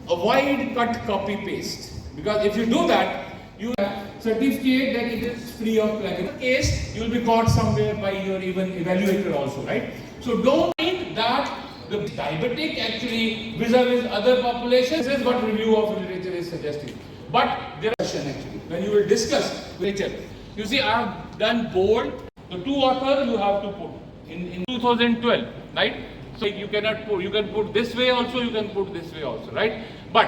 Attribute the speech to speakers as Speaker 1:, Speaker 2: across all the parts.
Speaker 1: avoid cut, copy, paste. Because if you do that, you have certificate that it is free of plugin. In the case, you will be caught somewhere by your even evaluator also, right? So don't think that the diabetic actually vis-a-vis other populations is what review of literature is suggesting. But there is a question actually, when you will discuss literature. You see, I have done bold, the two authors you have to put in 2012, right? So you cannot put, you can put this way also, you can put this way also, right? But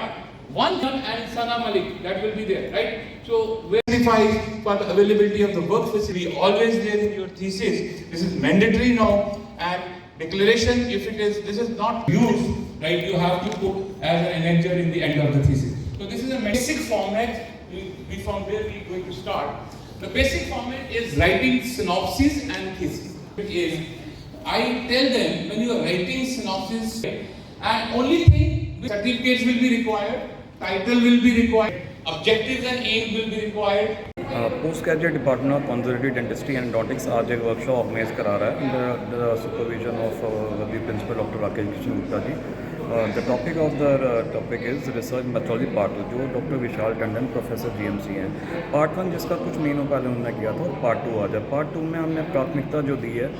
Speaker 1: one thing and Sana Malik, that will be there, right? So verify for the availability of the work facility, always there in your thesis. This is mandatory now, and declaration, if it is, this is not used, right? You have to put as an annexure in the end of the thesis. So this is a basic format. We from where we are going to start. The basic format is writing synopsis and thesis. Which is, I tell them when you are writing synopsis, and only thing, certificates will be required, title will be required, objectives and aim will be required.
Speaker 2: Post graduate department of conservative dentistry and endodontics आज एक workshop organise करा रहा है under the supervision of the principal doctor Rakesh Krishna Gupta ji. The topic of the topic is research methodology part 2, जो doctor Vishal Tandon professor GMC हैं. Part 1 जिसका कुछ महीनों पहले उन्होंने किया था, और पार्ट 2 आ जाए. पार्ट 2 में हमने प्राथमिकता जो दी है,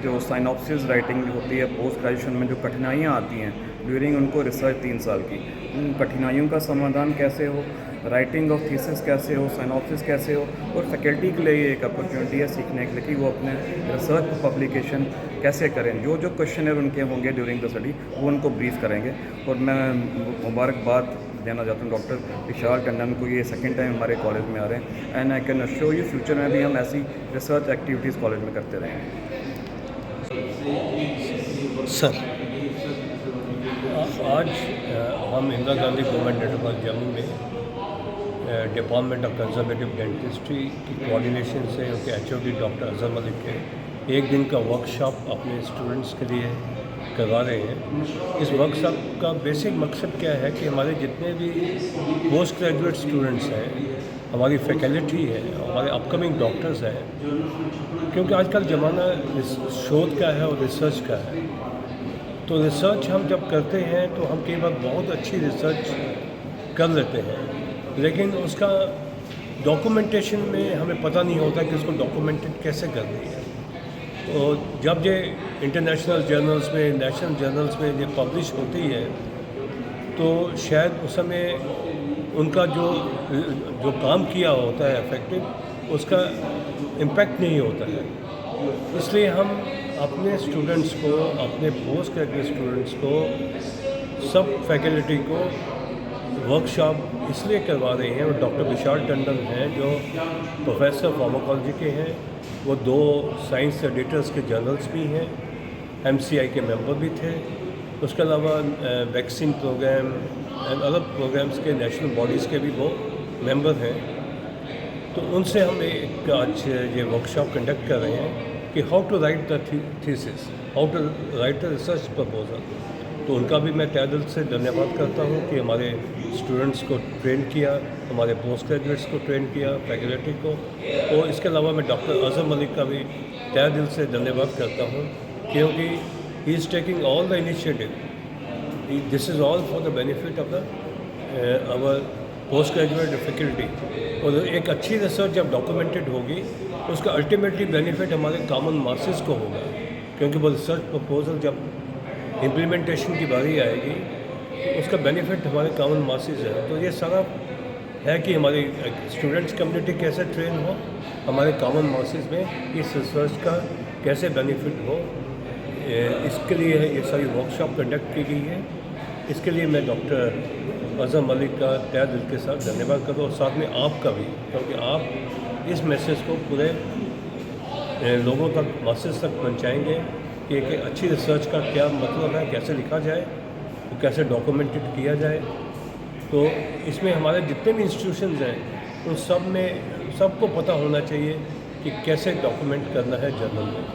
Speaker 2: जो साइनॉप्सिस राइटिंग होती है पोस्ट ग्रेजुएशन में, जो कठिनाइयाँ आती हैं ड्यूरिंग उनको रिसर्च 3 साल की, उन कठिनाइयों का समाधान कैसे हो, राइटिंग ऑफ थीसिस कैसे हो, साइनॉप्सिस कैसे हो, और फैकल्टी के लिए एक अपॉर्चुनिटी है सीखने के लिए कि वो अपने रिसर्च पब्लिकेशन कैसे करें. जो जो क्वेश्चनर उनके होंगे ड्यूरिंग द स्टडी वो उनको ब्रीफ करेंगे. और मैं मुबारकबाद देना चाहता हूँ डॉक्टर विशाल टंडन को, ये सेकंड टाइम हमारे कॉलेज में आ रहे हैं. And I can assure you future में भी हम ऐसी रिसर्च एक्टिविटीज़ कॉलेज में करते रहेंगे.
Speaker 3: सर, आज हम इंदिरा गांधी गवर्नमेंट नेटवर्क जम्मू में डिपार्टमेंट ऑफ कंजर्वेटिव डेंटिस्ट्री की कोऑर्डिनेशन से उनके एचओडी डॉक्टर अजहर मलिक के एक दिन का वर्कशॉप अपने स्टूडेंट्स के लिए करवा रहे हैं. इस वर्कशॉप का बेसिक मकसद क्या है कि हमारे जितने भी पोस्ट ग्रेजुएट स्टूडेंट्स हैं, हमारी फैकल्टी है, हमारे अपकमिंग डॉक्टर्स हैं, क्योंकि आजकल ज़माना शोध का है और रिसर्च का है. तो रिसर्च हम जब करते हैं तो हम कई बार बहुत अच्छी रिसर्च कर लेते हैं, लेकिन उसका डॉक्यूमेंटेशन में हमें पता नहीं होता कि उसको डॉक्यूमेंटेड कैसे करनी है. तो जब ये इंटरनेशनल जर्नल्स में, नेशनल जर्नल्स में ये पब्लिश होती है, तो शायद उस समय उनका जो काम किया होता है इफेक्टिव, उसका इम्पैक्ट नहीं होता है. इसलिए हम अपने स्टूडेंट्स को, अपने पोस्ट ग्रेजुएट स्टूडेंट्स को, सब फैकल्टी को वर्कशॉप इसलिए करवा रहे हैं. और डॉक्टर विशाल टंडन हैं जो प्रोफेसर फार्माकोलॉजी के हैं, वो 2 साइंस एडिटर्स के जर्नल्स भी हैं, एमसीआई के मेंबर भी थे. उसके अलावा vaccine programme and other programmes के नेशनल बॉडीज़ के भी वो मेंबर हैं. तो उनसे हम एक आज ये वर्कशॉप कंडक्ट कर रहे हैं कि how to write the thesis, how to write the research proposal. तो उनका भी मैं तहे दिल से धन्यवाद करता हूँ कि हमारे स्टूडेंट्स को ट्रेन किया, हमारे पोस्ट ग्रेजुएट्स को ट्रेन किया, फैकल्टी को. और इसके अलावा मैं डॉक्टर अजहर मलिक का भी तहे दिल से धन्यवाद करता हूँ, क्योंकि he is taking all the initiative. This is all for the benefit of the our post graduate faculty. और एक अच्छी रिसर्च जब डॉक्यूमेंटेड होगी, उसका अल्टीमेटली बेनिफिट हमारे कॉमन मासेस को होगा, क्योंकि वो रिसर्च प्रपोजल जब इम्प्लीमेंटेशन की बारी आएगी, उसका बेनिफिट हमारे कॉमन मासेस है. तो ये सारा है कि हमारी स्टूडेंट्स कम्युनिटी कैसे ट्रेन हो, हमारे कॉमन मासेस में इस रिसर्च का कैसे बेनिफिट हो, इसके लिए ये सारी वर्कशॉप कंडक्ट की गई है. इसके लिए मैं डॉक्टर अजहर मलिक का तहे दिल के साथ धन्यवाद करता हूँ, और साथ में आपका भी, क्योंकि आप इस मैसेज को पूरे लोगों तक, मासेस तक पहुँचाएँगे कि एक अच्छी रिसर्च का क्या मतलब है, कैसे लिखा जाए, वो कैसे डॉक्यूमेंटेड किया जाए. तो इसमें हमारे जितने भी इंस्टीट्यूशंस हैं, उन सब में सबको पता होना चाहिए कि कैसे डॉक्यूमेंट करना है जर्नल में.